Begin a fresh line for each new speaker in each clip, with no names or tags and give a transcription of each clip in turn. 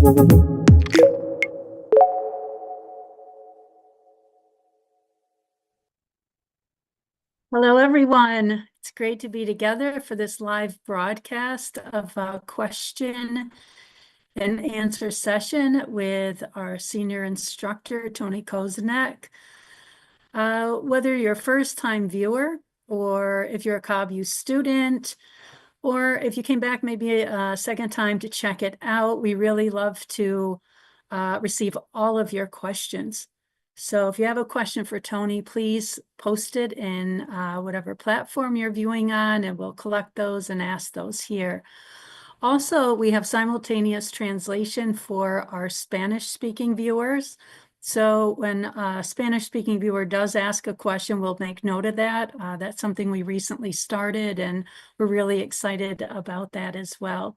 Hello, everyone. It's great to be together for this live broadcast of a question and answer session with our senior instructor, Tony Kosinec. Whether you're a first-time viewer or if you're a KabU student, or if you came back maybe a second time to check it out, we really love to receive all of your questions. So if you have a question for Tony, please post it in whatever platform you're viewing on, and we'll collect those and ask those here. Also, we have simultaneous translation for our Spanish-speaking viewers. So when a Spanish-speaking viewer does ask a question, we'll make note of that. That's something we recently started, and we're really excited about that as well.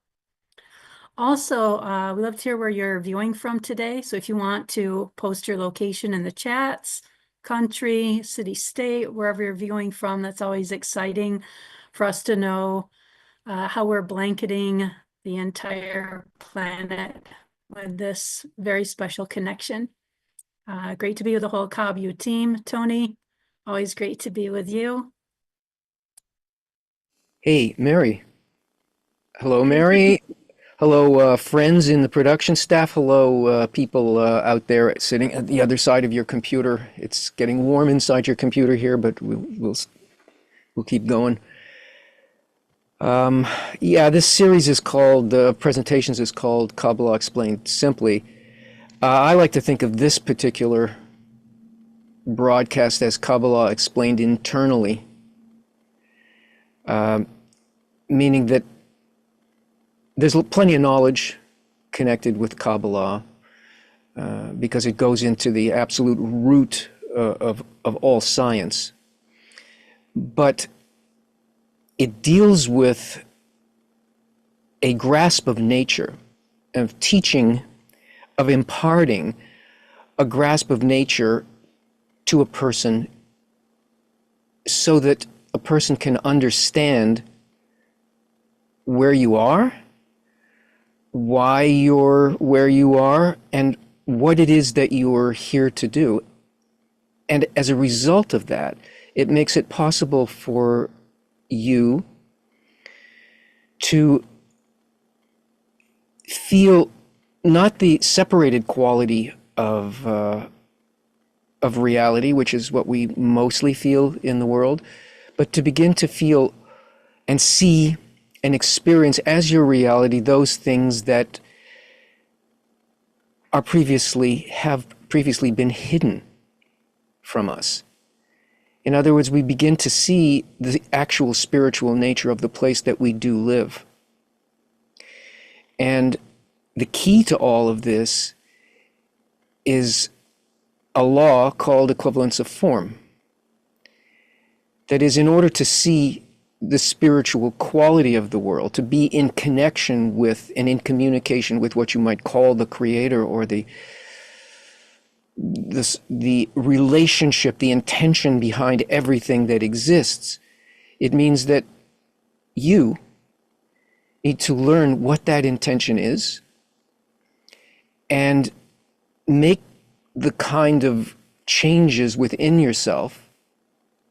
Also, we love to hear where you're viewing from today. So if you want to post your location in the chats, country, city, state, wherever you're viewing from, that's always exciting for us to know how we're blanketing the entire planet with this very special connection. Great to be with the whole KabU team. Tony, always great to be with you.
Hey, Mary. Hello, Mary. Hello, friends in the production staff. Hello, people out there sitting at the other side of your computer. It's getting warm inside your computer here, but we'll keep going. Yeah, this series is called, presentations is called Kabbalah Explained Simply. I like to think of this particular broadcast as Kabbalah Explained Internally, meaning that there's plenty of knowledge connected with Kabbalah because it goes into the absolute root of all science. But it deals with a grasp of nature, of teaching, of imparting a grasp of nature to a person so that a person can understand where you are, why you're where you are, and what it is that you're here to do. And as a result of that, it makes it possible for you to feel not the separated quality of reality, which is what we mostly feel in the world, but to begin to feel and see and experience as your reality those things that are have previously been hidden from us. In other words, we begin to see the actual spiritual nature of the place that we do live. And the key to all of this is a law called equivalence of form. That is, in order to see the spiritual quality of the world, to be in connection with and in communication with what you might call the creator or the relationship, the intention behind everything that exists, it means that you need to learn what that intention is and make the kind of changes within yourself,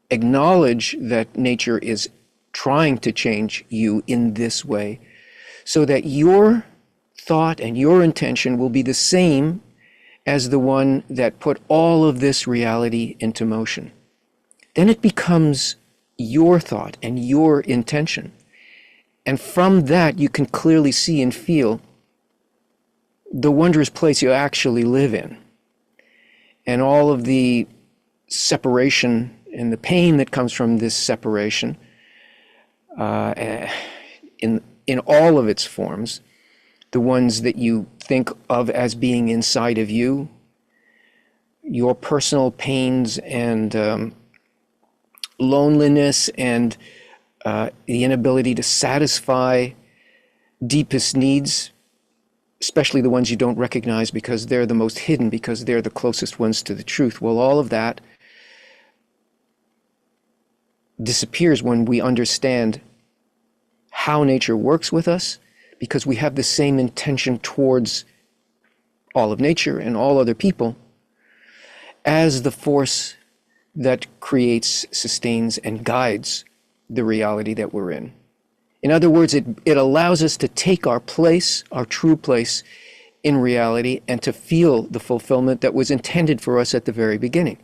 acknowledge that nature is trying to change you in this way, so that your thought and your intention will be the same as the one that put all of this reality into motion. Then it becomes your thought and your intention. And from that, you can clearly see and feel the wondrous place you actually live in, and all of the separation and the pain that comes from this separation in all of its forms, the ones that you think of as being inside of you, your personal pains and loneliness and the inability to satisfy deepest needs, especially the ones you don't recognize because they're the most hidden, because they're the closest ones to the truth. Well, all of that disappears when we understand how nature works with us, because we have the same intention towards all of nature and all other people as the force that creates, sustains, and guides the reality that we're in. In other words, it allows us to take our place, our true place in reality, and to feel the fulfillment that was intended for us at the very beginning.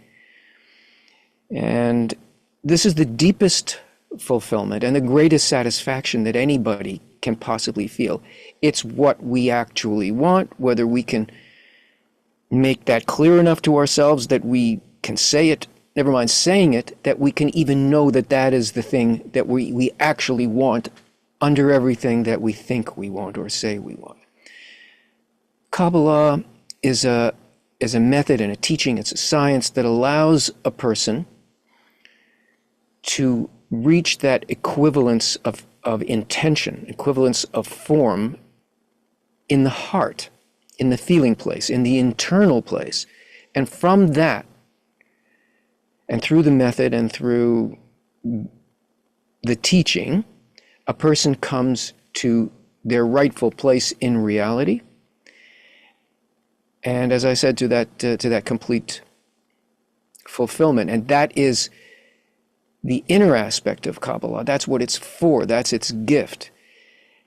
And this is the deepest fulfillment and the greatest satisfaction that anybody can possibly feel. It's what we actually want, whether we can make that clear enough to ourselves that we can say it, never mind saying it, that we can even know that that is the thing that we actually want under everything that we think we want or say we want. Kabbalah is a method and a teaching, it's a science that allows a person to reach that equivalence of intention, equivalence of form in the heart, in the feeling place, in the internal place. And from that, and through the method and through the teaching, a person comes to their rightful place in reality. And as I said, to that complete fulfillment. And that is the inner aspect of Kabbalah. That's what it's for. That's its gift.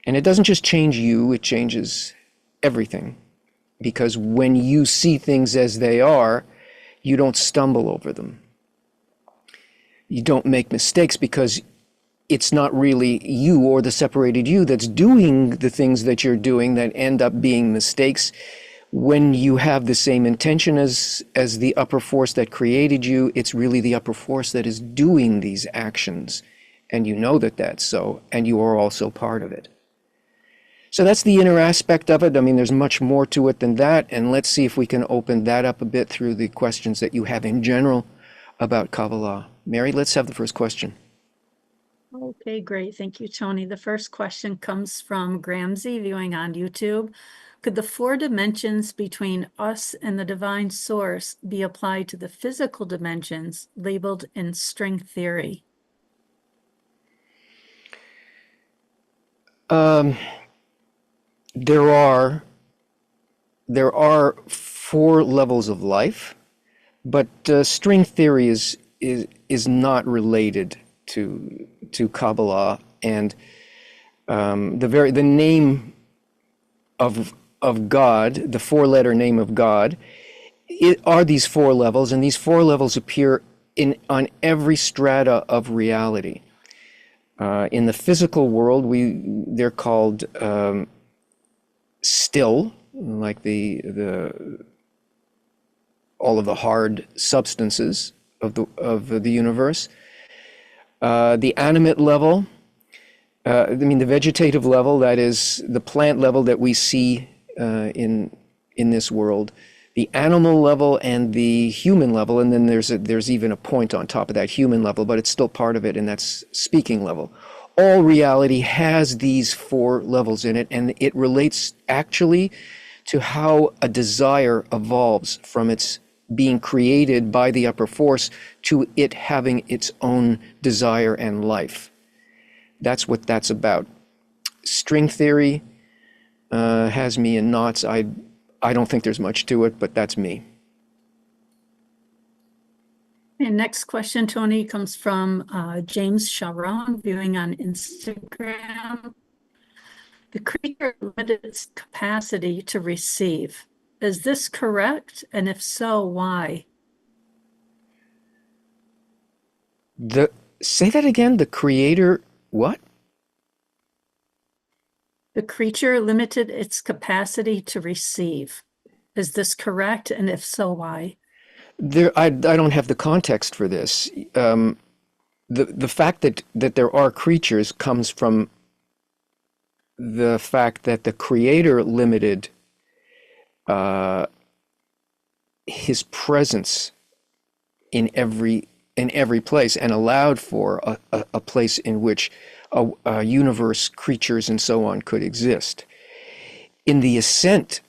And it doesn't just change you, it changes everything. Because when you see things as they are, you don't stumble over them. You don't make mistakes because it's not really you or the separated you that's doing the things that you're doing that end up being mistakes. When you have the same intention as the upper force that created you, it's really the upper force that is doing these actions. And you know that that's so, and you are also part of it. So that's the inner aspect of it. I mean, there's much more to it than that. And let's see if we can open that up a bit through the questions that you have in general about Kabbalah. Mary, let's have the first question.
Okay, great. Thank you, Tony. The first question comes from Gramsy, viewing on YouTube. Could the 4 dimensions between us and the divine source be applied to the physical dimensions labeled in string theory?
There are 4 levels of life, but string theory is not related to Kabbalah, and the name of God, the 4-letter name of God, are these 4 levels, and these 4 levels appear on every strata of reality. In the physical world, they're called still, like all of the hard substances of the universe. The animate level, the vegetative level, that is the plant level that we see in this world, the animal level and the human level, and then there's even a point on top of that human level, but it's still part of it, and that's speaking level. All reality has these 4 levels in it, and it relates actually to how a desire evolves from its being created by the upper force to it having its own desire and life. That's what that's about. String theory has me in knots. I don't think there's much to it, but that's me.
And next question, Tony, comes from James Sharon, viewing on Instagram. The creature limited its capacity to receive. Is this correct? And if so, why?
Say that again, the creator, what?
The creature limited its capacity to receive. Is this correct? And if so, why?
I don't have the context for this. The fact that there are creatures comes from the fact that the creator limited his presence in every place and allowed for a place in which a universe, creatures, and so on could exist. In the ascent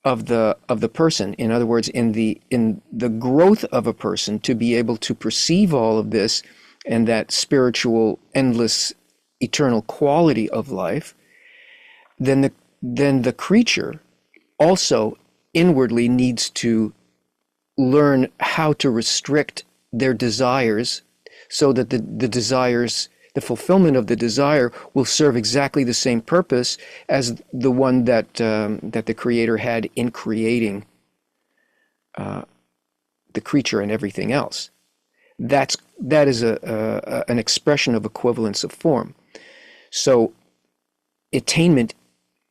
of the person, in other words, in the growth of a person to be able to perceive all of this and that spiritual, endless, eternal quality of life, then the creature also inwardly needs to learn how to restrict their desires so that the desires, the fulfillment of the desire will serve exactly the same purpose as the one that that the Creator had in creating the creature and everything else. That is an expression of equivalence of form. So attainment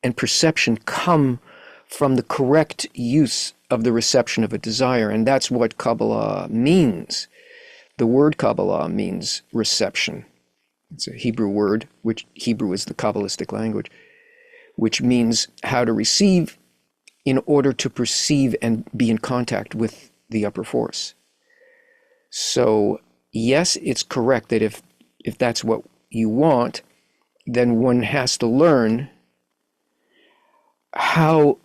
and perception come from the correct use of the reception of a desire, and that's what Kabbalah means. The word Kabbalah means reception. It's a Hebrew word, which Hebrew is the Kabbalistic language, which means how to receive in order to perceive and be in contact with the upper force. So yes, it's correct that if that's what you want, then one has to learn how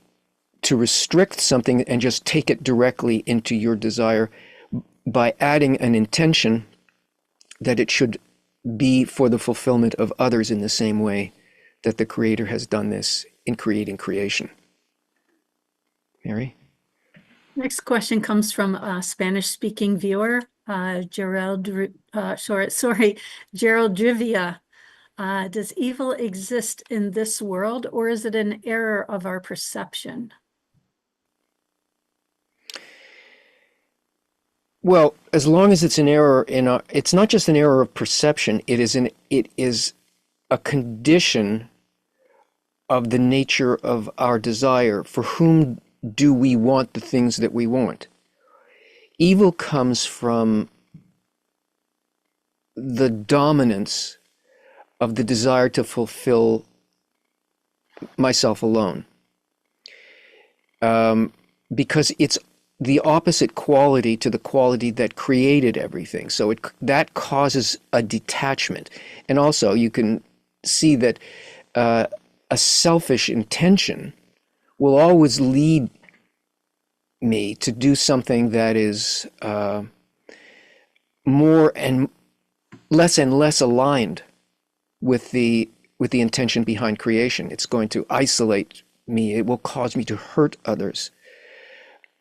to restrict something and just take it directly into your desire by adding an intention that it should be for the fulfillment of others in the same way that the Creator has done this in creating creation. Mary? Next
question comes from a Spanish-speaking viewer, Gerald Drivia. Does evil exist in this world, or is it an error of our perception?
Well, as long as it's an error it's not just an error of perception, it is a condition of the nature of our desire. For whom do we want the things that we want? Evil comes from the dominance of the desire to fulfill myself alone. Because it's the opposite quality to the quality that created everything. So that causes a detachment. And also you can see that a selfish intention will always lead me to do something that is more and less aligned with the intention behind creation. It's going to isolate me. It will cause me to hurt others.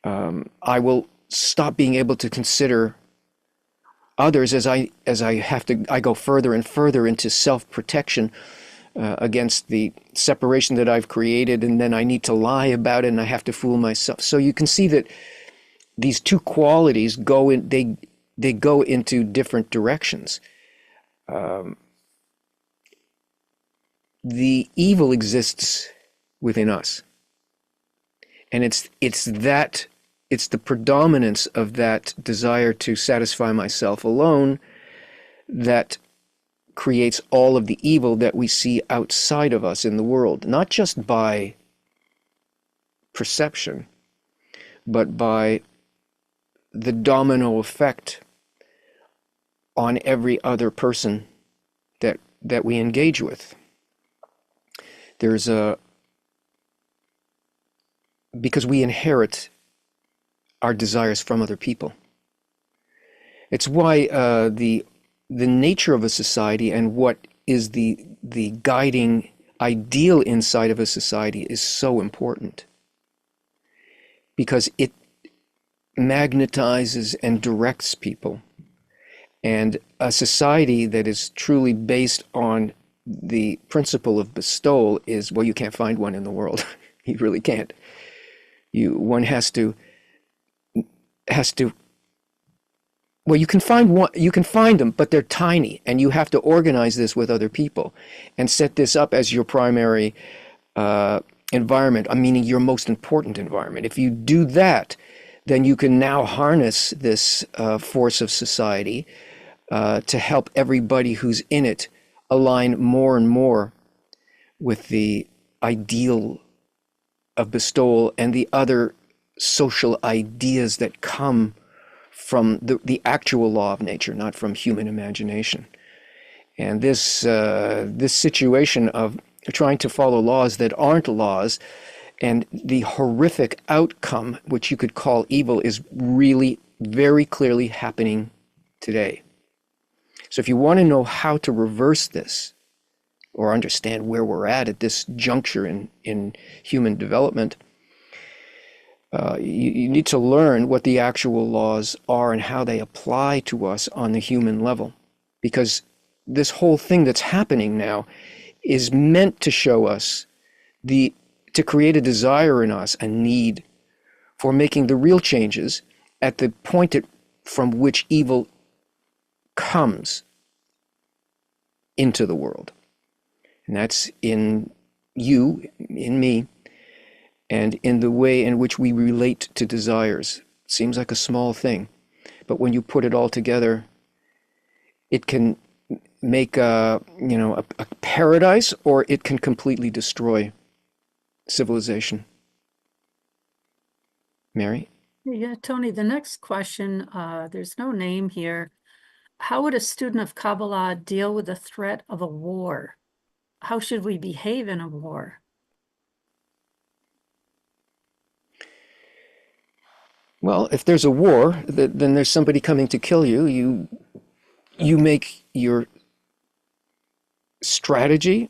I will stop being able to consider others as I go further and further into self-protection against the separation that I've created, and then I need to lie about it and I have to fool myself. So you can see that these two qualities go into different directions. The evil exists within us. And it's the predominance of that desire to satisfy myself alone that creates all of the evil that we see outside of us in the world, not just by perception, but by the domino effect on every other person that we engage with. Because we inherit our desires from other people. It's why the nature of a society and what is the guiding ideal inside of a society is so important, because it magnetizes and directs people. And a society that is truly based on the principle of bestowal is, well, you can't find one in the world. You really can't. One has to well, you can find them, but they're tiny, and you have to organize this with other people and set this up as your primary environment, meaning your most important environment. If you do that, then you can now harness this force of society to help everybody who's in it align more and more with the ideal of bestowal and the other social ideas that come from the actual law of nature, not from human imagination. And this situation of trying to follow laws that aren't laws, and the horrific outcome, which you could call evil, is really very clearly happening today. So if you want to know how to reverse this, or understand where we're at this juncture in human development, You need to learn what the actual laws are and how they apply to us on the human level. Because this whole thing that's happening now is meant to show us to create a desire in us, a need for making the real changes at the point from which evil comes into the world. And that's in you, in me, and in the way in which we relate to desires. Seems like a small thing, but when you put it all together, it can make a paradise, or it can completely destroy civilization. Mary?
Yeah, Tony, the next question, there's no name here. How would a student of Kabbalah deal with the threat of a war? How should we behave in a war?
Well, if there's a war, then there's somebody coming to kill you. You make your strategy,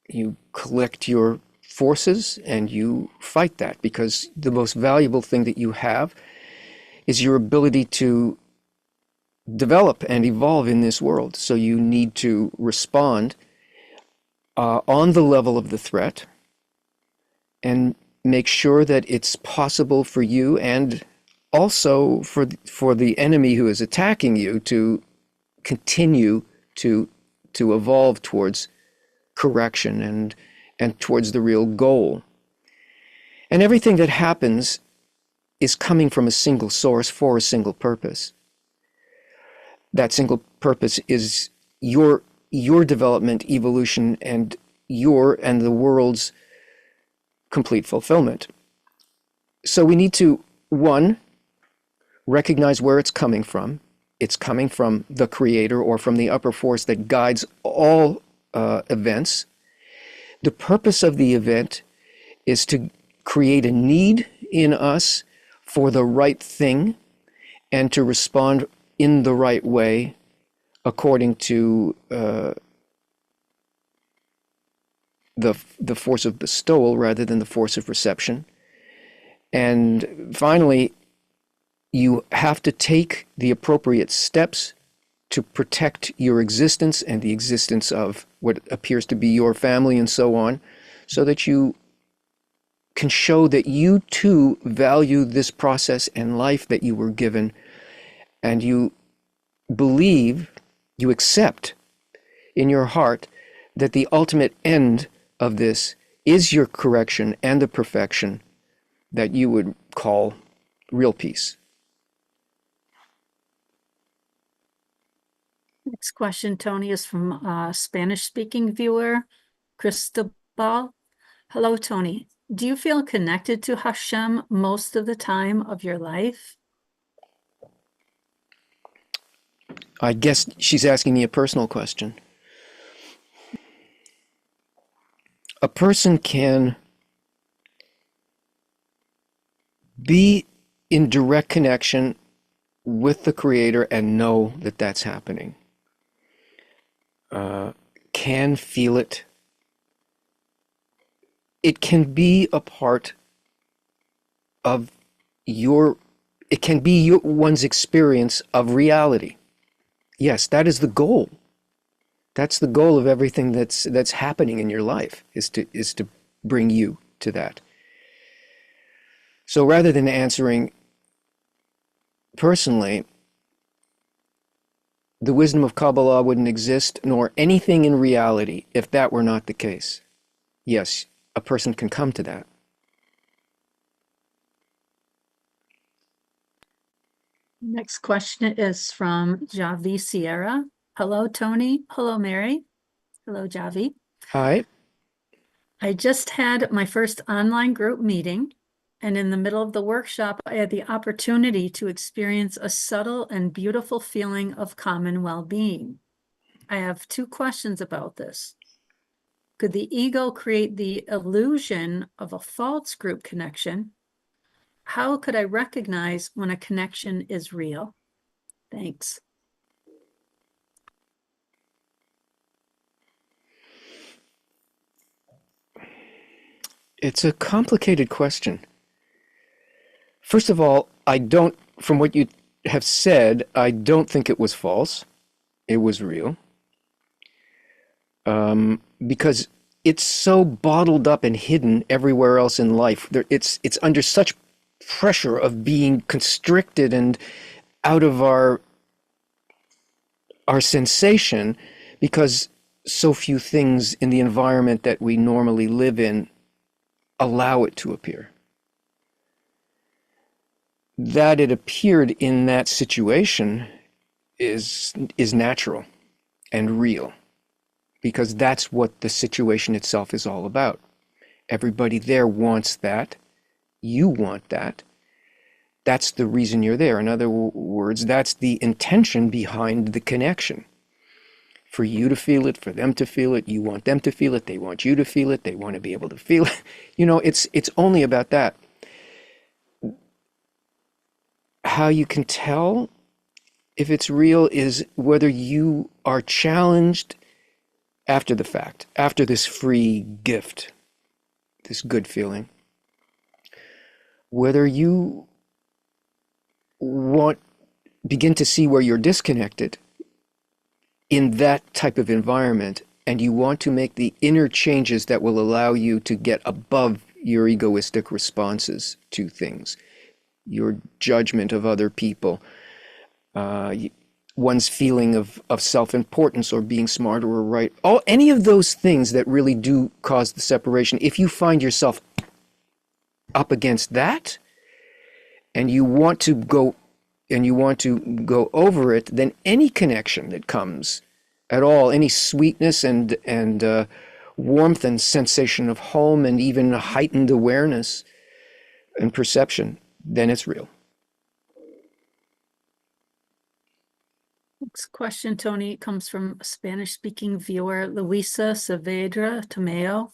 you collect your forces, and you fight that, because the most valuable thing that you have is your ability to develop and evolve in this world. So you need to respond on the level of the threat and make sure that it's possible for you, and also for the enemy who is attacking you, to continue to evolve towards correction and towards the real goal. And everything that happens is coming from a single source for a single purpose. That single purpose is your development, evolution, and the world's complete fulfillment. So we need to, one, recognize where it's coming from. It's coming from the Creator, or from the upper force that guides all events. The purpose of the event is to create a need in us for the right thing, and to respond in the right way according to the force of bestowal rather than the force of reception. And finally, you have to take the appropriate steps to protect your existence and the existence of what appears to be your family and so on, so that you can show that you too value this process and life that you were given, and you believe, you accept in your heart that the ultimate end of this is your correction and the perfection that you would call real peace.
Next question, Tony, is from a Spanish-speaking viewer, Cristobal. Hello, Tony. Do you feel connected to Hashem most of the time of your life?
I guess she's asking me a personal question. A person can be in direct connection with the Creator and know that that's happening. Can feel it. It can be a part of it can be one's experience of reality. Yes, that is the goal. That's the goal of everything that's happening in your life, is to bring you to that. So rather than answering personally, the wisdom of Kabbalah wouldn't exist, nor anything in reality, if that were not the case. Yes, a person can come to that.
Next question is from Javi Sierra. Hello, Tony. Hello, Mary. Hello, Javi.
Hi.
I just had my first online group meeting, and in the middle of the workshop, I had the opportunity to experience a subtle and beautiful feeling of common well-being. I have two questions about this. Could the ego create the illusion of a false group connection? How could I recognize when a connection is real? Thanks.
It's a complicated question. First of all, from what you have said, I don't think it was false. It was real. Because it's so bottled up and hidden everywhere else in life. It's under such pressure of being constricted and out of our sensation, because so few things in the environment that we normally live in allow it to appear. That it appeared in that situation is natural and real, because that's what the situation itself is all about. Everybody there wants that. You want that. That's the reason you're there. In other words, that's the intention behind the connection. For you to feel it, for them to feel it, you want them to feel it, they want you to feel it, they want to be able to feel it. It's only about that. How you can tell if it's real is whether you are challenged after the fact, after this free gift, this good feeling. Whether you begin to see where you're disconnected in that type of environment, and you want to make the inner changes that will allow you to get above your egoistic responses to things, your judgment of other people, one's feeling of self-importance or being smart or right, any of those things that really do cause the separation. If you find yourself up against that, and you want to go over it, then any connection that comes at all, any sweetness and warmth and sensation of home and even a heightened awareness and perception, then it's real.
Next question, Tony, comes from a Spanish-speaking viewer, Luisa Saavedra Tomeo.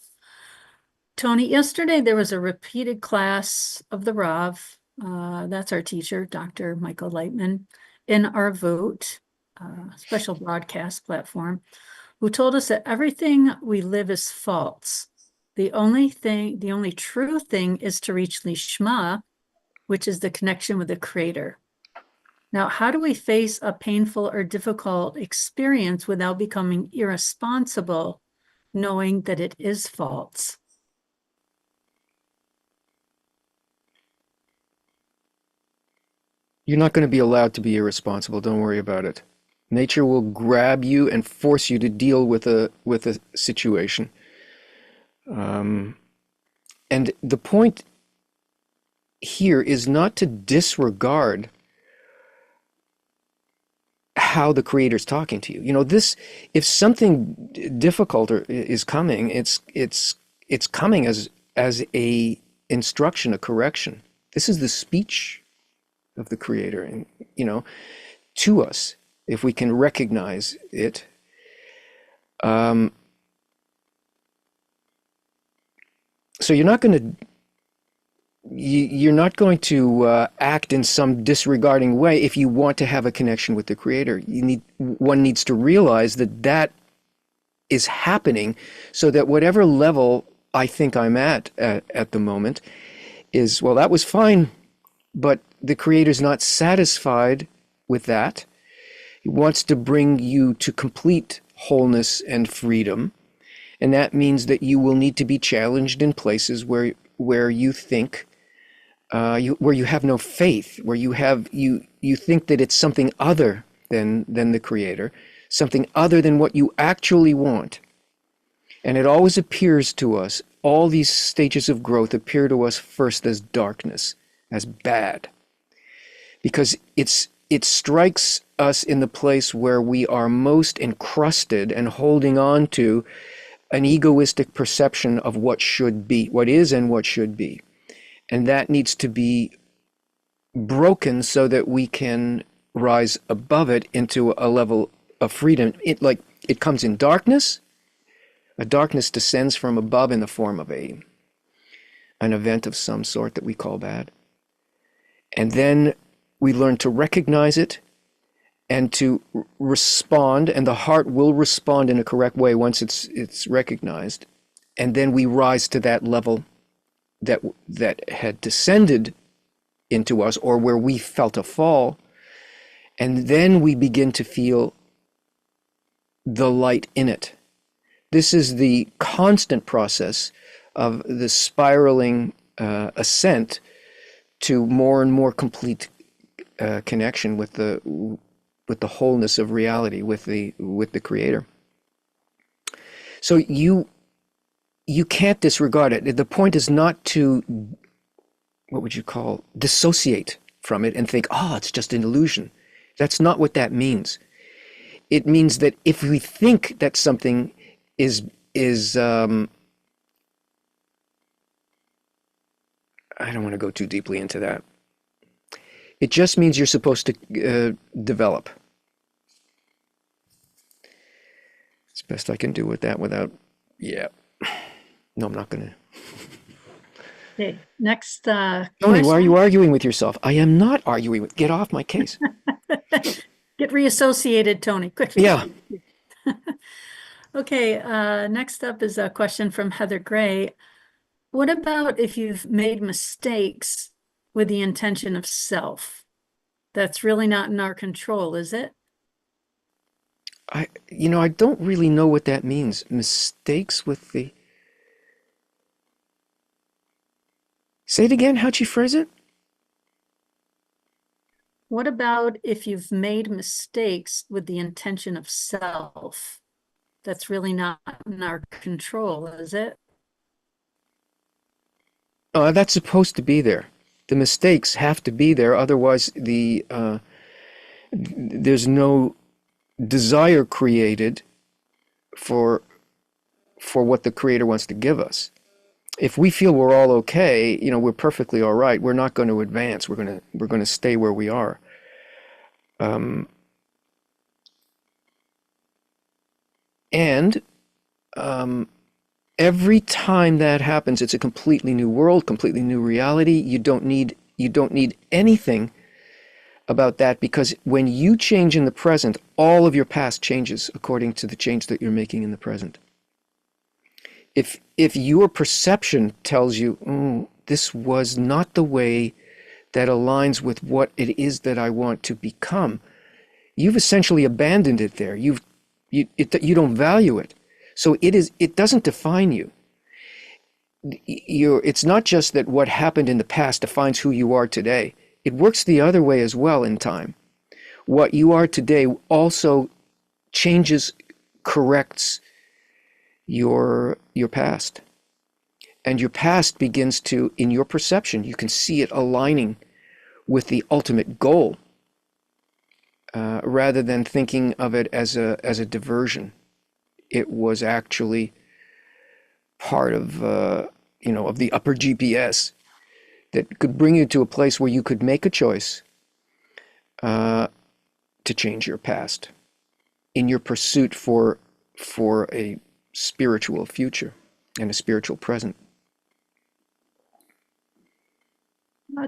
Tony, yesterday there was a repeated class of the Rav, that's our teacher, Dr. Michael Lightman, in our vote, special broadcast platform, who told us that everything we live is false. The only true thing is to reach Lishma, which is the connection with the Creator. Now, how do we face a painful or difficult experience without becoming irresponsible, knowing that it is false?
You're not going to be allowed to be irresponsible. Don't worry about it. Nature will grab you and force you to deal with a situation. And the point here is not to disregard how the Creator's talking to you. If something difficult is coming, it's coming as a instruction, a correction. This is the speech of the Creator, and to us, if we can recognize it. So you're not going to act in some disregarding way if you want to have a connection with the Creator. One needs to realize that is happening, so that whatever level I think I'm at the moment is, well, that was fine, but the Creator's not satisfied with that. He wants to bring you to complete wholeness and freedom. And that means that you will need to be challenged in places where you think, where you have no faith, where you think that it's something other than the Creator, something other than what you actually want. And it always appears to us, all these stages of growth appear to us first as darkness, as bad, because it strikes us in the place where we are most encrusted and holding on to an egoistic perception of what should be, what is and what should be. And that needs to be broken so that we can rise above it into a level of freedom. It comes in darkness. A darkness descends from above in the form of an event of some sort that we call bad. And then we learn to recognize it and to respond, and the heart will respond in a correct way once it's recognized. And then we rise to that level that had descended into us or where we felt a fall. And then we begin to feel the light in it. This is the constant process of the spiraling ascent to more and more complete connection with the wholeness of reality, with the Creator. So you can't disregard it. The point is not to, what would you call, dissociate from it and think, oh, it's just an illusion. That's not what that means. It means that if we think that something is I don't want to go too deeply into that. It just means you're supposed to develop. It's the best I can do with that without, yeah. No, I'm not going to.
Okay, next
Tony,
question.
why are you arguing with yourself? I am not arguing with, get off my case.
Get reassociated, Tony, quickly.
Yeah.
Okay, next up is a question from Heather Gray. What about if you've made mistakes with the intention of self? That's really not in our control, is it?
I don't really know what that means. Mistakes with the... Say it again. How'd you phrase it?
What about if you've made mistakes with the intention of self? That's really not in our control, is it?
That's supposed to be there. The mistakes have to be there. Otherwise, there's no desire created for what the Creator wants to give us. If we feel we're all okay, we're perfectly all right, we're not going to advance. We're going to stay where we are. Every time that happens, it's a completely new world, completely new reality. You don't need anything about that, because when you change in the present, all of your past changes according to the change that you're making in the present. If your perception tells you, this was not the way that aligns with what it is that I want to become, you've essentially abandoned it there. You don't value it. So it doesn't define you. It's not just that what happened in the past defines who you are today. It works the other way as well in time. What you are today also changes, corrects your past. And your past begins to, in your perception, you can see it aligning with the ultimate goal, rather than thinking of it as a diversion. It was actually part of of the upper GPS that could bring you to a place where you could make a choice to change your past in your pursuit for a spiritual future and a spiritual present.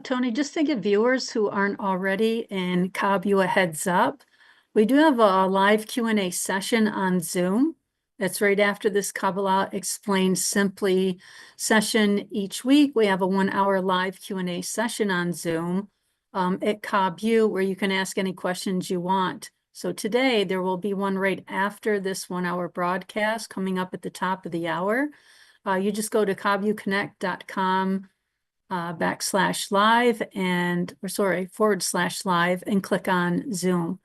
Tony, just to give viewers who aren't already in KabU a heads up, we do have a live Q&A session on Zoom. That's right after this Kabbalah Explained Simply session each week. We have a 1-hour live Q&A session on Zoom at KabU, where you can ask any questions you want. So today there will be one right after this 1-hour broadcast coming up at the top of the hour. You just go to KabUconnect.com /live /live and click on Zoom.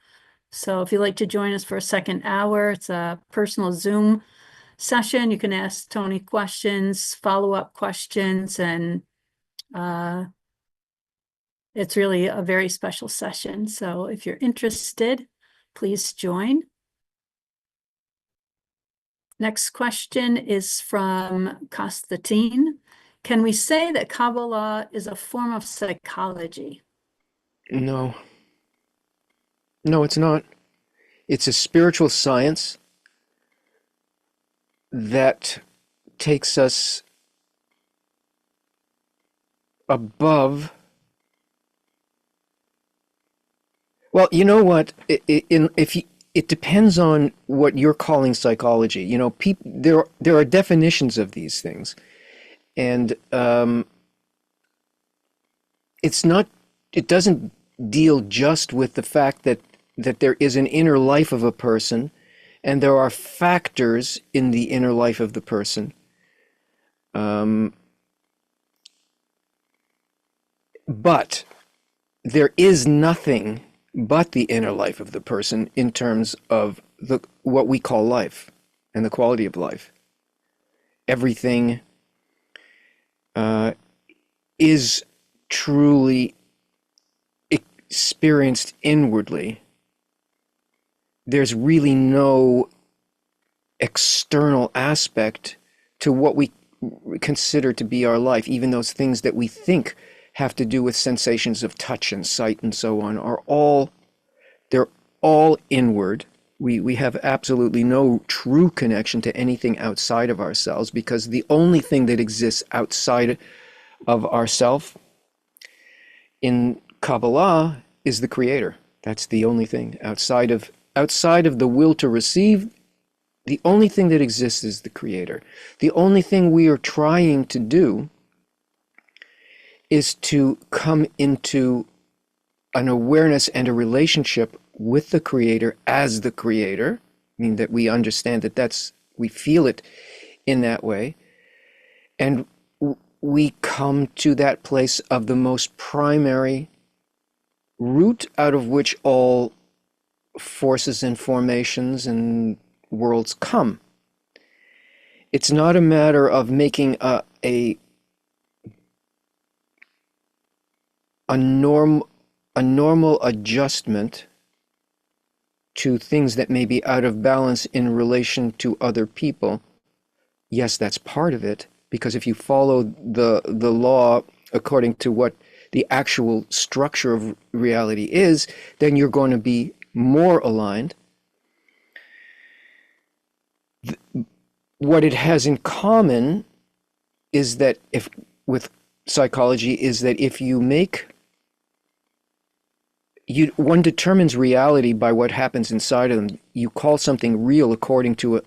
So if you'd like to join us for a second hour, it's a personal Zoom session. You can ask Tony questions, follow-up questions, and it's really a very special session. So if you're interested, please join. Next question is from Konstantin. Can we say that Kabbalah is a form of psychology?
No. No, it's not. It's a spiritual science that takes us above. Well, you know what? It depends on what you're calling psychology. There are definitions of these things, and it's not it doesn't deal just with the fact that there is an inner life of a person and there are factors in the inner life of the person. But there is nothing but the inner life of the person in terms of what we call life and the quality of life. Everything is truly experienced inwardly. There's really no external aspect to what we consider to be our life. Even those things that we think have to do with sensations of touch and sight and so on they're all inward. We have absolutely no true connection to anything outside of ourselves, because the only thing that exists outside of ourself in Kabbalah is the Creator. That's the only thing outside of the will to receive. The only thing that exists is the Creator. The only thing we are trying to do is to come into an awareness and a relationship with the Creator as the Creator, I mean that we understand that we feel it in that way, and we come to that place of the most primary root out of which all forces and formations and worlds come. It's not a matter of making a normal adjustment to things that may be out of balance in relation to other people. Yes, that's part of it, because if you follow the law according to what the actual structure of reality is, then you're going to be more aligned. What it has in common is that with psychology is that if you one determines reality by what happens inside of them. You call something real according to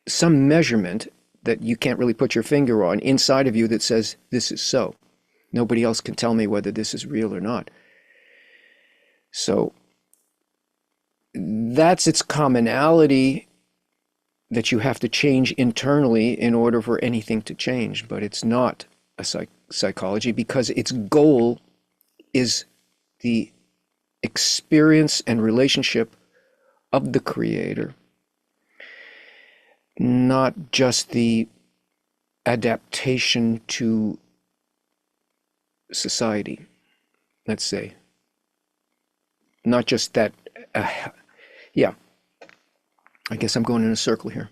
some measurement that you can't really put your finger on inside of you that says this is so. Nobody else can tell me whether this is real or not. So that's its commonality, that you have to change internally in order for anything to change. But it's not a psychology, because its goal is the experience and relationship of the Creator, not just the adaptation to society, let's say. Not just that, yeah. I guess I'm going in a circle here.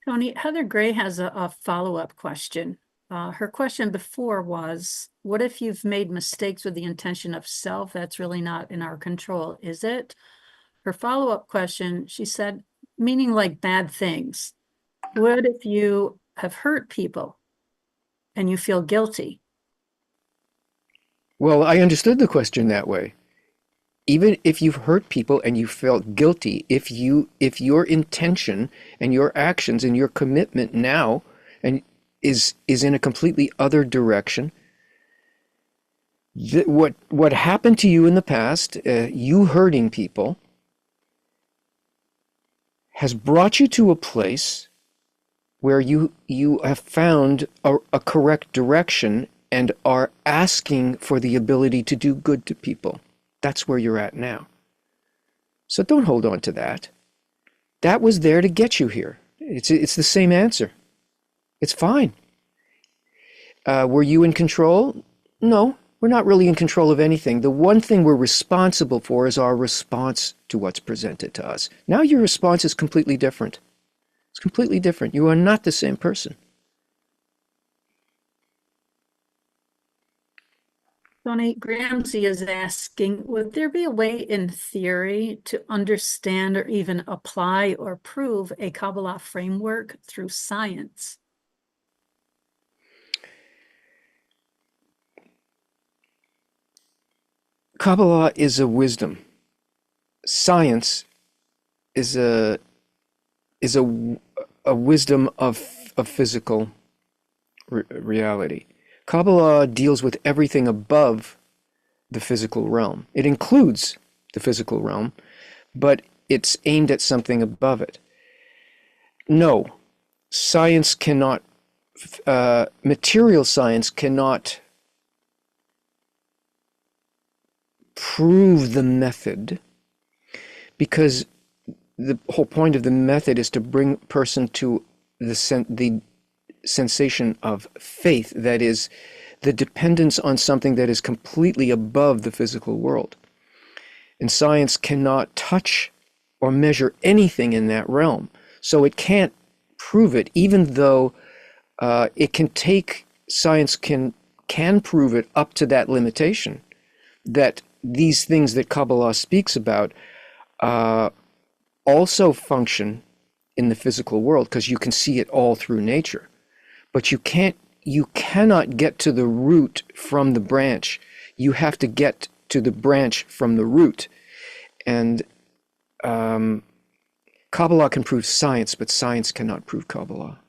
Tony, Heather Gray has a follow-up question. Her question before was, what if you've made mistakes with the intention of self? That's really not in our control, is it? Her follow-up question, she said, meaning like bad things. What if you have hurt people and you feel guilty?
Well, I understood the question that way. Even if you've hurt people and you felt guilty, if your intention and your actions and your commitment now is in a completely other direction, what happened to you in the past, you hurting people, has brought you to a place where you have found a correct direction and are asking for the ability to do good to people. That's where you're at now. So don't hold on to that. That was there to get you here. It's the same answer. It's fine. Were you in control? No, we're not really in control of anything. The one thing we're responsible for is our response to what's presented to us. Now your response is completely different. It's completely different. You are not the same person.
Tony Gramsci is asking, would there be a way in theory to understand or even apply or prove a Kabbalah framework through science?
Kabbalah is a wisdom. Science is a wisdom of physical reality. Kabbalah deals with everything above the physical realm. It includes the physical realm, but it's aimed at something above it. No, science cannot, material science cannot prove the method, because the whole point of the method is to bring a person to the sensation of faith, that is, the dependence on something that is completely above the physical world. And science cannot touch or measure anything in that realm. So it can't prove it, even though it can take, science can prove it up to that limitation, that these things that Kabbalah speaks about also function in the physical world, because you can see it all through nature. But you cannot get to the root from the branch. You have to get to the branch from the root. And Kabbalah can prove science, but science cannot prove Kabbalah.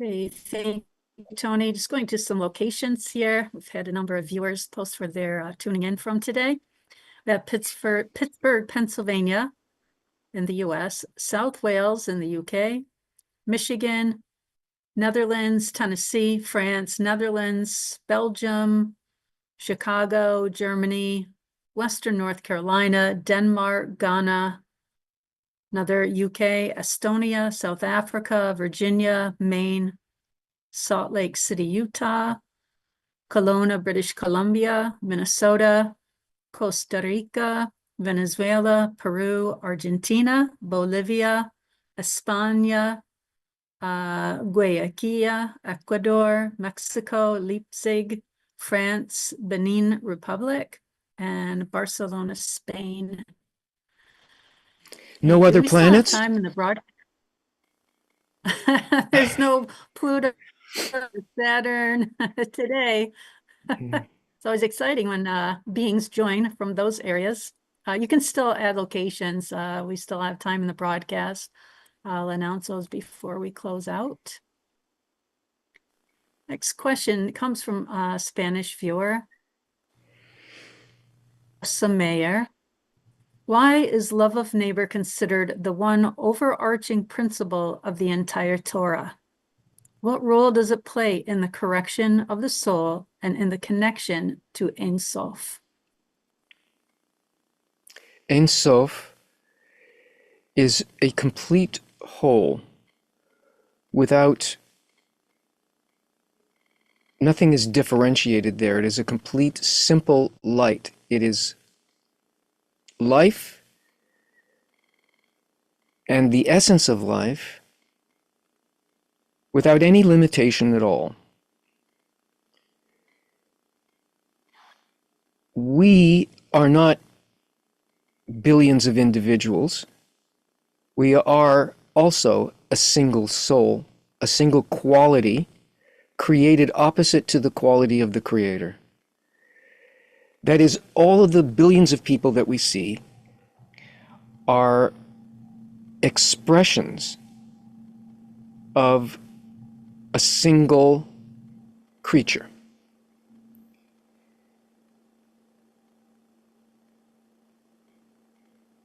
Okay, thank you, Tony. Just going to some locations here. We've had a number of viewers post where they're tuning in from today. We have Pittsburgh, Pennsylvania in the US, South Wales in the UK, Michigan, Netherlands, Tennessee, France, Netherlands, Belgium, Chicago, Germany, Western North Carolina, Denmark, Ghana, another UK, Estonia, South Africa, Virginia, Maine, Salt Lake City, Utah, Kelowna, British Columbia, Minnesota, Costa Rica, Venezuela, Peru, Argentina, Bolivia, España, Guayaquil, Ecuador, Mexico, Leipzig, France, Benin Republic, and Barcelona, Spain.
No other planets?
Time in the broad. There's no Pluto, Saturn today. It's always exciting when beings join from those areas. You can still add locations. We still have time in the broadcast. I'll announce those before we close out. Next question comes from a Spanish viewer. Sameyer. Why is love of neighbor considered the one overarching principle of the entire Torah? What role does it play in the correction of the soul and in the connection to Ein Sof?
Ein Sof is a complete whole without, nothing is differentiated there. It is a complete, simple light. It is life and the essence of life without any limitation at all. We are not billions of individuals. We are also a single soul, a single quality created opposite to the quality of the Creator. That is, all of the billions of people that we see are expressions of a single creature.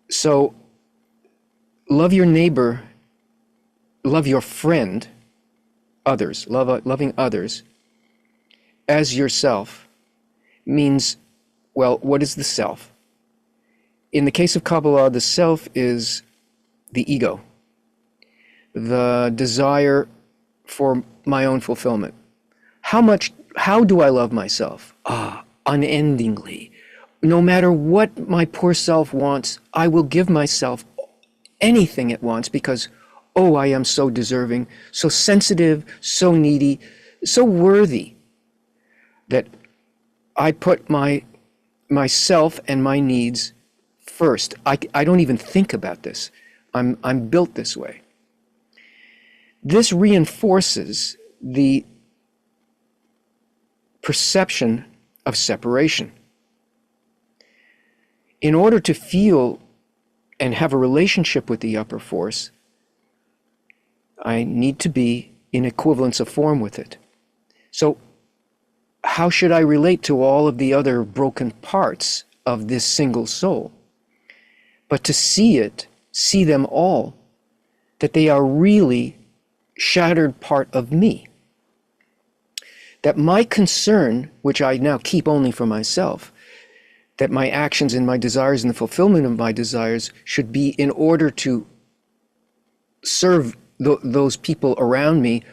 So, love your neighbor, love your friend, others, loving others as yourself means, well, what is the self? In the case of Kabbalah, the self is the ego, the desire for my own fulfillment. How do I love myself? Unendingly. No matter what my poor self wants, I will give myself anything it wants because, oh, I am so deserving, so sensitive, so needy, so worthy that I put myself and my needs first. I don't even think about this. I'm built this way. This reinforces the perception of separation. In order to feel and have a relationship with the upper force, I need to be in equivalence of form with it. So how should I relate to all of the other broken parts of this single soul? But to see them all, that they are really shattered part of me. That my concern, which I now keep only for myself, that my actions and my desires and the fulfillment of my desires should be in order to serve those people around me,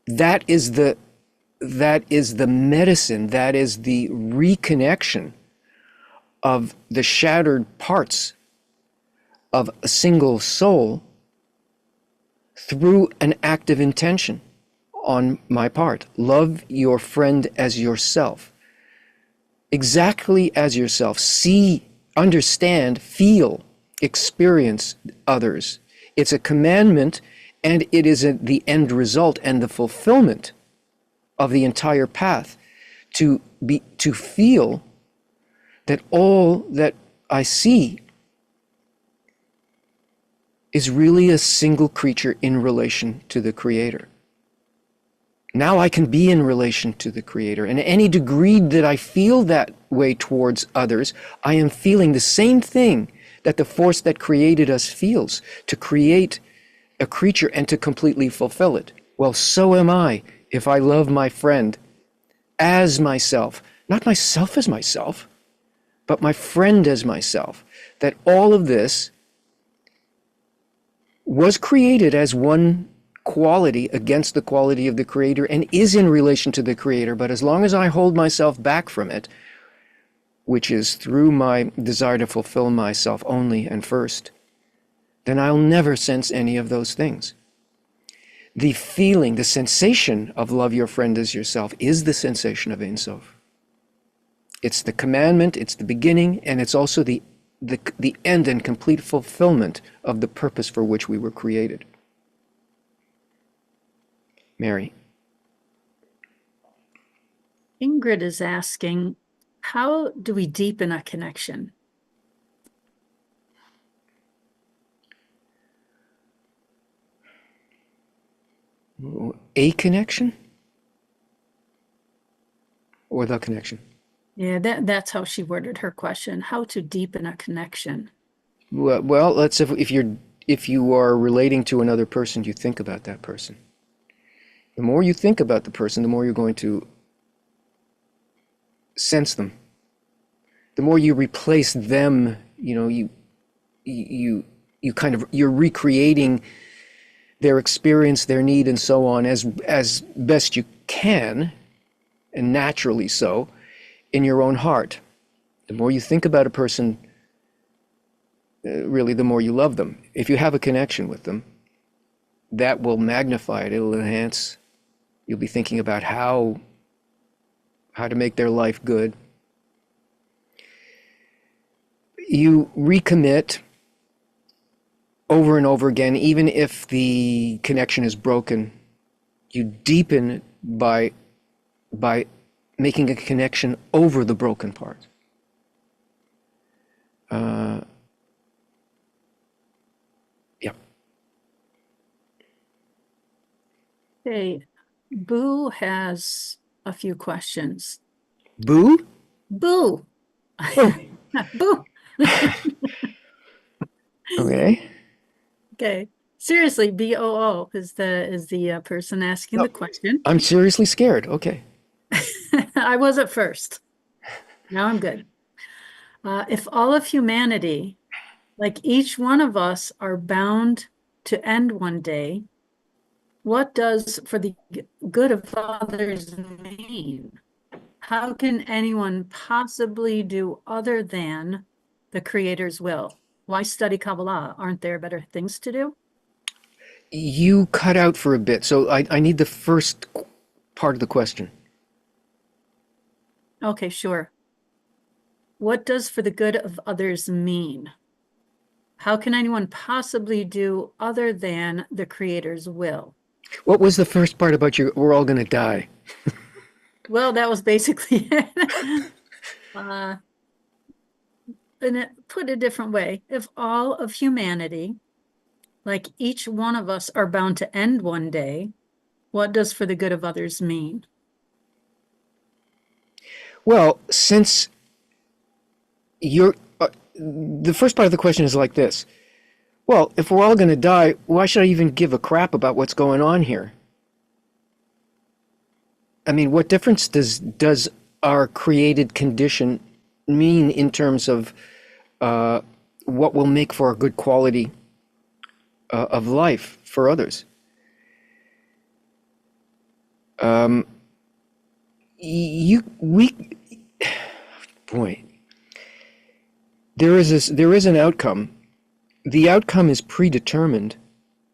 that is the medicine, that is the reconnection of the shattered parts of a single soul through an active intention on my part. Love your friend as yourself, exactly as yourself. See, understand, feel, experience others. It's a commandment, and it is the end result and the fulfillment of the entire path, to feel that all that I see is really a single creature in relation to the Creator. Now I can be in relation to the Creator, and any degree that I feel that way towards others, I am feeling the same thing that the force that created us feels, to create a creature and to completely fulfill it. Well, so am I if I love my friend as myself, not myself as myself, but my friend as myself. That all of this was created as one quality against the quality of the Creator and is in relation to the Creator. But as long as I hold myself back from it, which is through my desire to fulfill myself only and first, then I'll never sense any of those things. The feeling, the sensation of love your friend as yourself is the sensation of Ein Sof. It's the commandment, it's the beginning, and it's also the end and complete fulfillment of the purpose for which we were created. Mary.
Ingrid is asking, how do we deepen a connection?
A connection? Or the connection?
Yeah, that's how she worded her question. How to deepen a connection?
Well, let's if you are relating to another person, you think about that person. The more you think about the person, the more you're going to sense them. The more you replace them, you're recreating their experience, their need, and so on as best you can, and naturally so, in your own heart. The more you think about a person, really, the more you love them. If you have a connection with them, that will magnify it. It'll enhance. You'll be thinking about how to make their life good. You recommit over and over again, even if the connection is broken. You deepen it by making a connection over the broken part. Yeah.
Okay, Boo has a few questions.
Boo?
Boo!
Oh.
Boo!
Okay.
Okay, seriously, BOO is the person asking the question.
I'm seriously scared. Okay.
I was at first. Now I'm good. If all of humanity, like each one of us, are bound to end one day, what does for the good of others mean? How can anyone possibly do other than the Creator's will? Why study Kabbalah? Aren't there better things to do?
You cut out for a bit, so I need the first part of the question.
Okay, sure. What does for the good of others mean? How can anyone possibly do other than the Creator's will?
What was the first part about we're all going to die?
Well, that was basically it. And put a different way, if all of humanity like each one of us are bound to end one day, what does for the good of others mean?
Well, since you're, the first part of the question is like this. Well, if we're all going to die, why should I even give a crap about what's going on here? I mean, what difference does our created condition mean in terms of what will make for a good quality of life for others? Boy, there is an outcome. The outcome is predetermined.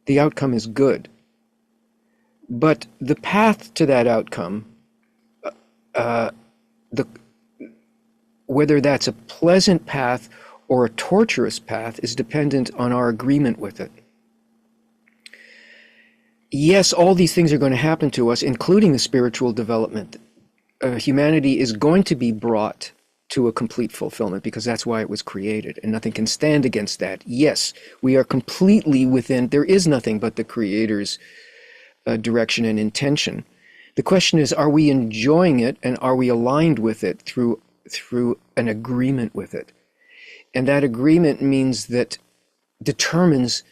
The outcome is good. But the path to that outcome, whether that's a pleasant path or a torturous path, is dependent on our agreement with it. Yes, all these things are going to happen to us, including the spiritual development. Humanity is going to be brought to a complete fulfillment because that's why it was created, and nothing can stand against that. Yes, we are completely within, there is nothing but the Creator's direction and intention. The question is, are we enjoying it, and are we aligned with it through an agreement with it? And that agreement means that determines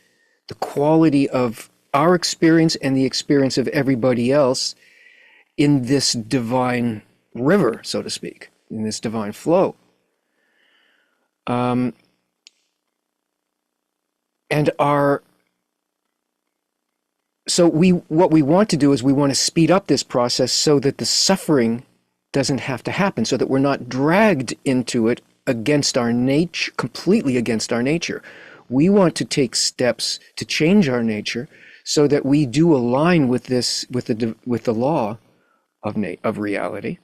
the quality of our experience and the experience of everybody else in this divine river, so to speak, in this divine flow. And what we want to do is we want to speed up this process so that the suffering doesn't have to happen, so that we're not dragged into it against our nature, completely against our nature. We want to take steps to change our nature so that we do align with this, with the law of reality.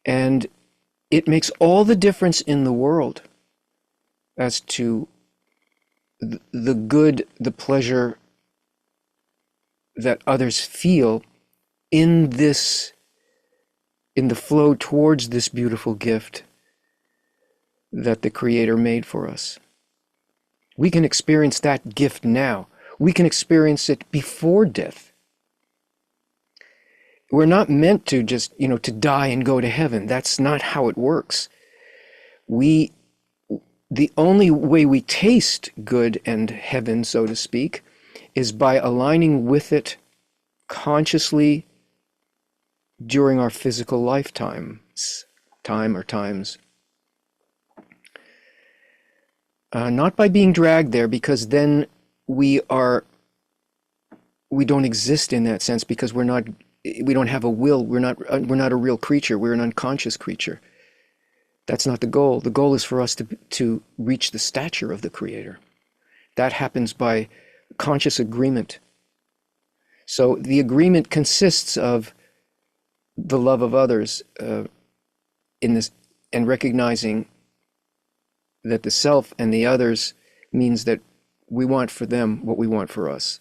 And it makes all the difference in the world as to the good, the pleasure that others feel in the flow towards this beautiful gift that the Creator made for us. We can experience that gift now. We can experience it before death. We're not meant to just, to die and go to heaven. That's not how it works. The only way we taste good and heaven, so to speak, is by aligning with it consciously during our physical lifetimes, times. Not by being dragged there, because then we don't exist in that sense, because we don't have a will. We're not a real creature. We're an unconscious creature. That's not the goal. The goal is for us to reach the stature of the Creator. That happens by conscious agreement. So the agreement consists of the love of others in this, and recognizing that the self and the others means that we want for them what we want for us.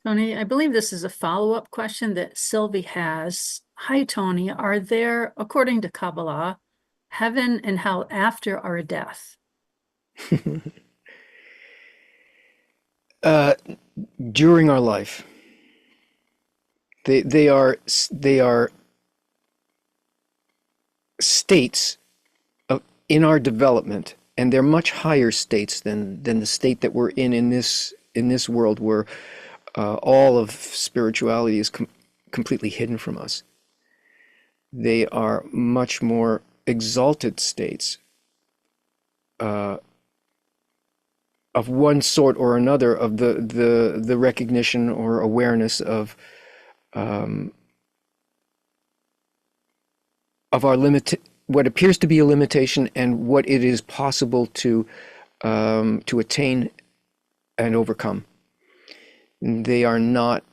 Tony, I believe this is a follow-up question that Sylvie has. Hi, Tony. Are there, according to Kabbalah, heaven and hell after our death?
During our life, they are states in our development, and they're much higher states than the state that we're in this world, where all of spirituality is completely hidden from us. They are much more exalted states of one sort or another, of the recognition or awareness of our what appears to be a limitation, and what it is possible to attain and overcome. They are not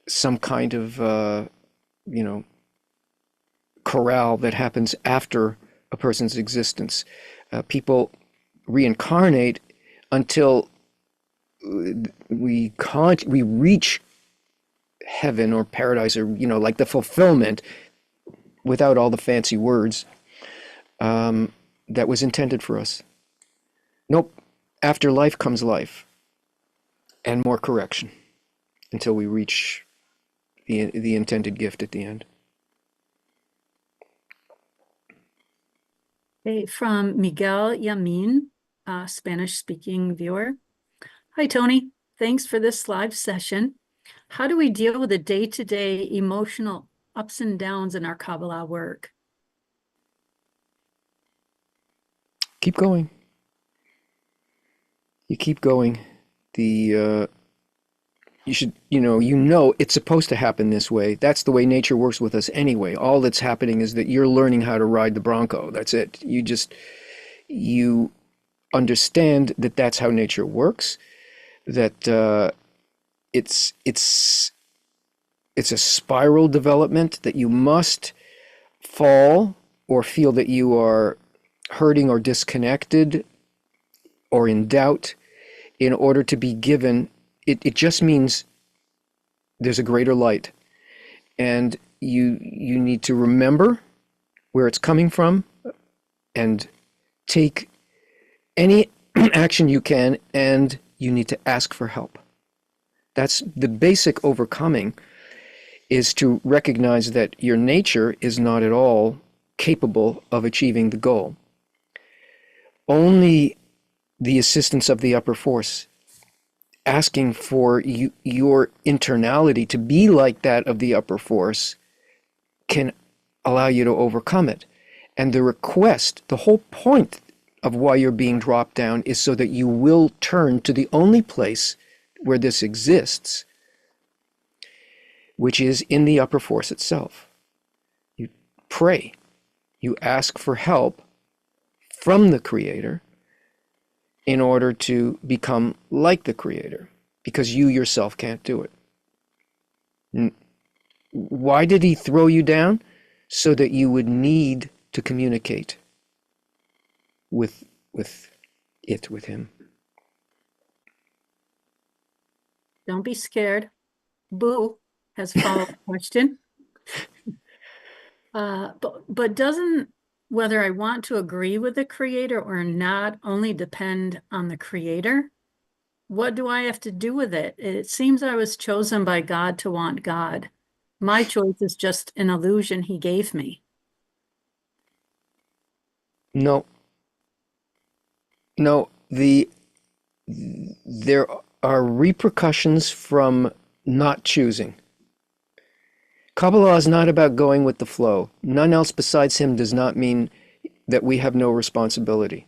some kind of corral that happens after a person's existence. People reincarnate until we reach heaven or paradise, or like the fulfillment, without all the fancy words. that was intended for us. Nope. After life comes life and more correction until we reach the intended gift at the end.
Okay, from Miguel Yamin, Spanish-speaking viewer. Hi, Tony. Thanks for this live session. How do we deal with the day-to-day emotional ups and downs in our Kabbalah work?
Keep going. You keep going. You should, it's supposed to happen this way. That's the way nature works with us anyway. All that's happening is that you're learning how to ride the Bronco. That's it. You understand that that's how nature works, that it's a spiral development, that you must fall or feel that you are hurting or disconnected or in doubt in order to be given. It just means there's a greater light, and you need to remember where it's coming from and take any action you can, and you need to ask for help. That's the basic overcoming, is to recognize that your nature is not at all capable of achieving the goal. Only the assistance of the upper force, asking for your internality to be like that of the upper force, can allow you to overcome it. And the request, the whole point of why you're being dropped down, is so that you will turn to the only place where this exists, which is in the upper force itself. You pray, you ask for help from the Creator in order to become like the Creator, because you yourself can't do it. Why did he throw you down? So that you would need to communicate with him.
Don't be scared. Boo has a follow-up question. But doesn't whether I want to agree with the Creator or not only depend on the Creator? What do I have to do with it? It seems I was chosen by God to want God. My choice is just an illusion he gave me.
No, there are repercussions from not choosing. Kabbalah is not about going with the flow. None else besides him does not mean that we have no responsibility.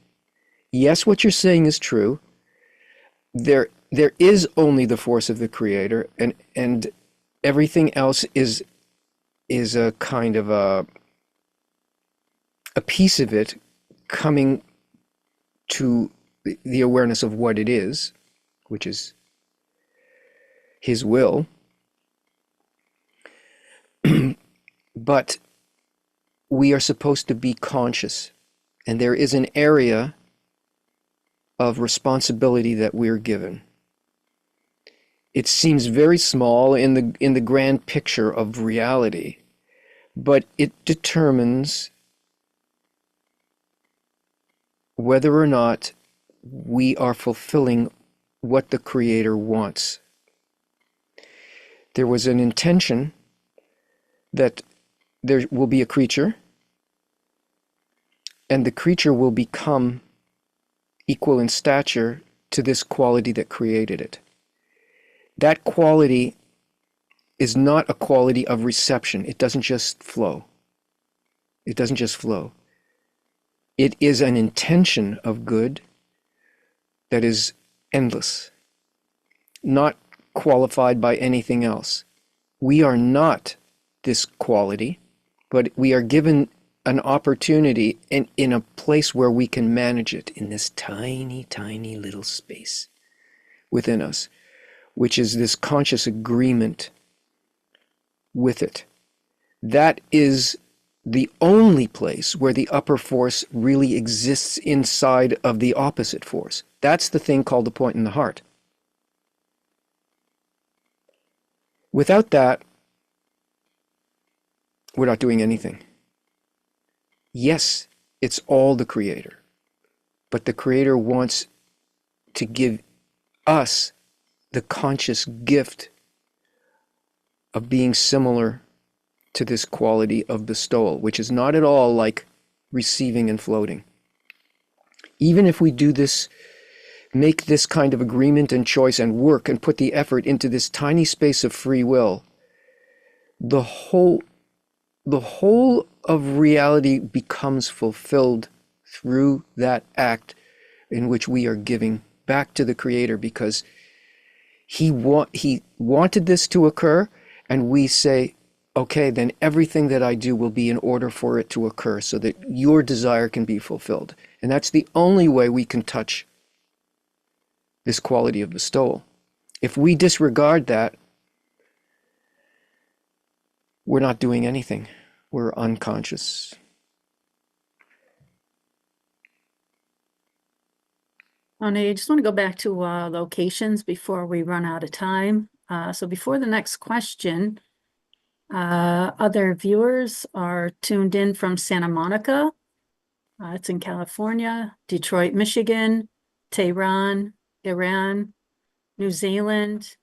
Yes, what you're saying is true. There is only the force of the Creator, and everything else is a kind of a piece of it coming to the awareness of what it is, which is his will. But we are supposed to be conscious, and there is an area of responsibility that we're given. It seems very small in the grand picture of reality, but it determines whether or not we are fulfilling what the Creator wants. There was an intention that there will be a creature, and the creature will become equal in stature to this quality that created it. That quality is not a quality of reception. It doesn't just flow. It doesn't just flow. It is an intention of good that is endless, not qualified by anything else. We are not this quality, but we are given an opportunity in a place where we can manage it in this tiny, tiny little space within us, which is this conscious agreement with it. That is the only place where the upper force really exists inside of the opposite force. That's the thing called the point in the heart. Without that, we're not doing anything. Yes, It's all the Creator. But the Creator wants to give us the conscious gift of being similar to this quality of bestowal, which is not at all like receiving and floating. Even if we do this, make this kind of agreement and choice and work and put the effort into this tiny space of free will, the whole of reality becomes fulfilled through that act in which we are giving back to the Creator, because he wanted this to occur, and we say, okay, then everything that I do will be in order for it to occur so that your desire can be fulfilled. And that's the only way we can touch this quality of bestowal. If we disregard that, we're not doing anything. We're unconscious.
Tony, I just want to go back to locations before we run out of time. So before the next question, other viewers are tuned in from Santa Monica. It's in California, Detroit, Michigan, Tehran, Iran, New Zealand,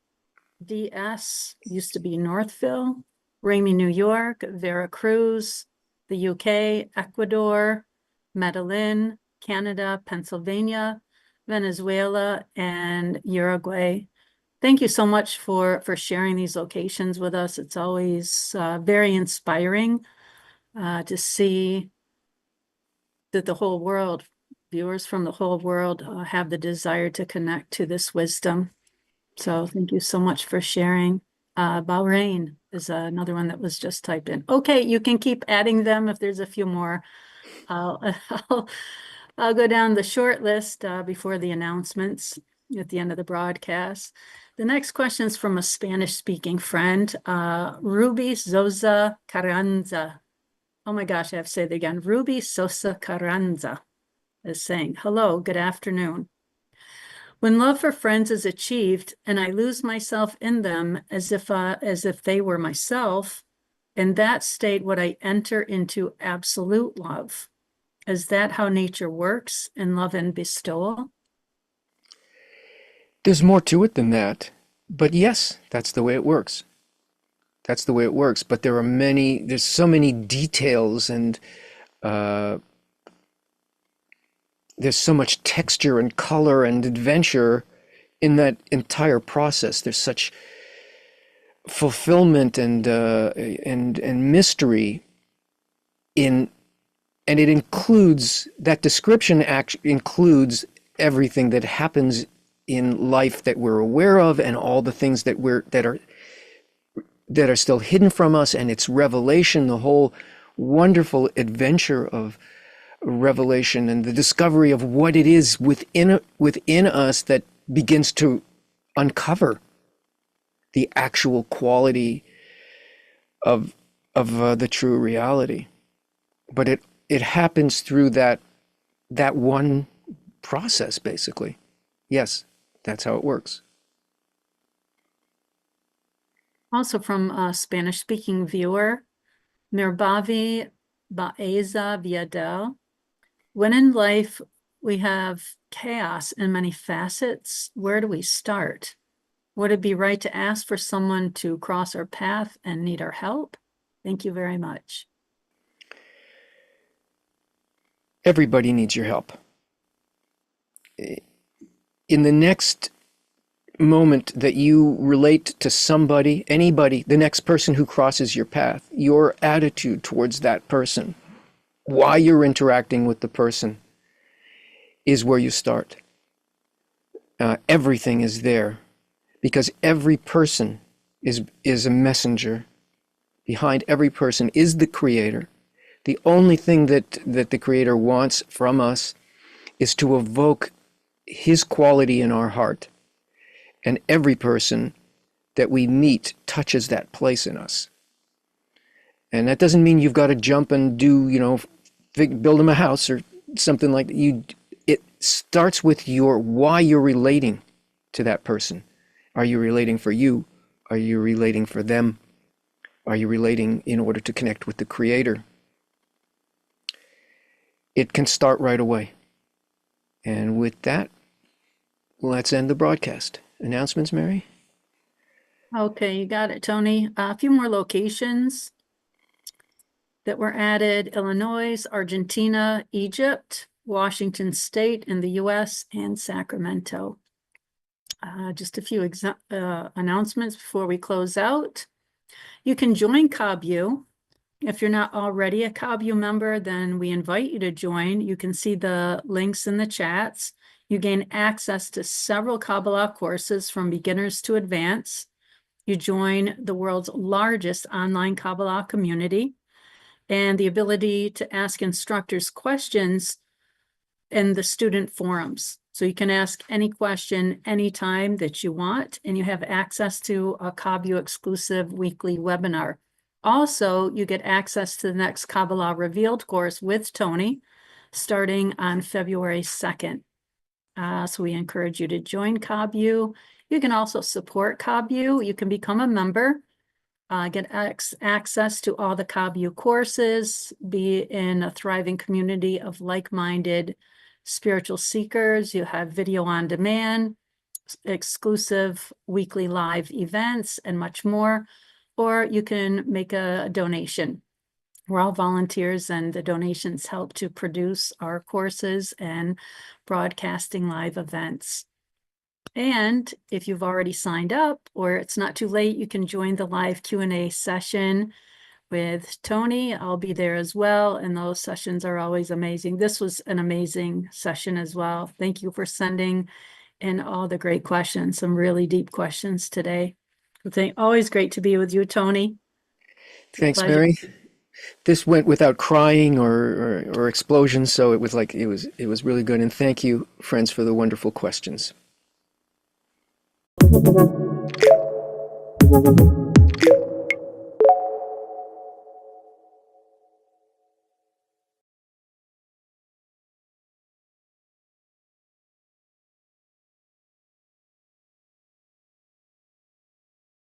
DS, used to be Northville, Ramey, New York, Veracruz, the UK, Ecuador, Medellin, Canada, Pennsylvania, Venezuela, and Uruguay. Thank you so much for sharing these locations with us. It's always very inspiring to see that the whole world, viewers from the whole world, have the desire to connect to this wisdom. So thank you so much for sharing. Bahrain is another one that was just typed in. Okay, you can keep adding them if there's a few more. I'll go down the short list before the announcements at the end of the broadcast. The next question is from a Spanish-speaking friend, Ruby Sosa Carranza. Oh my gosh, I have to say it again. Ruby Sosa Carranza is saying, hello, good afternoon. When love for friends is achieved and I lose myself in them as if they were myself, in that state would I enter into absolute love? Is that how nature works in love and bestowal?
There's more to it than that. But yes, that's the way it works. That's the way it works. But there's so many details, and there's so much texture and color and adventure in that entire process. There's such fulfillment and mystery in, and it includes, that description includes everything that happens in life that we're aware of, and all the things that are still hidden from us, and its revelation, the whole wonderful adventure of revelation and the discovery of what it is within us that begins to uncover the actual quality of the true reality. But it happens through that one process, basically. Yes, that's how it works.
Also from a Spanish-speaking viewer, Mirbavi Baeza Viadel. When in life we have chaos in many facets, where do we start? Would it be right to ask for someone to cross our path and need our help? Thank you very much.
Everybody needs your help. In the next moment that you relate to somebody, anybody, the next person who crosses your path, your attitude towards that person, why you're interacting with the person, is where you start. Everything is there, because every person is a messenger. Behind every person is the Creator. The only thing that the Creator wants from us is to evoke His quality in our heart. And every person that we meet touches that place in us. And that doesn't mean you've got to jump and do, build them a house or something like that. It starts with why you're relating to that person. Are you relating for you? Are you relating for them? Are you relating in order to connect with the Creator? it can start right away. And with that, let's end the broadcast. Announcements, Mary?
Okay, you got it, Tony. A few more locations that were added: Illinois, Argentina, Egypt, Washington State in the US, and Sacramento. Just a few announcements before we close out. You can join KabU. If you're not already a KabU member, then we invite you to join. You can see the links in the chats. You gain access to several Kabbalah courses from beginners to advanced. You join the world's largest online Kabbalah community, and the ability to ask instructors questions in the student forums. So you can ask any question anytime that you want, and you have access to a KabU exclusive weekly webinar. Also, you get access to the next Kabbalah Revealed course with Tony starting on February 2nd. So we encourage you to join KabU. You can also support KabU. You can become a member, get access to all the KabU courses, be in a thriving community of like-minded spiritual seekers. You have video on demand, exclusive weekly live events, and much more. Or you can make a donation. We're all volunteers, and the donations help to produce our courses and broadcasting live events. And if you've already signed up, or it's not too late, you can join the live Q&A session with Tony. I'll be there as well, and those sessions are always amazing. This was an amazing session as well. Thank you for sending in all the great questions, some really deep questions today. Always great to be with you, Tony.
Thanks,
Pleasure.
Mary. This went without crying or explosions, so it was really good. And thank you, friends, for the wonderful questions.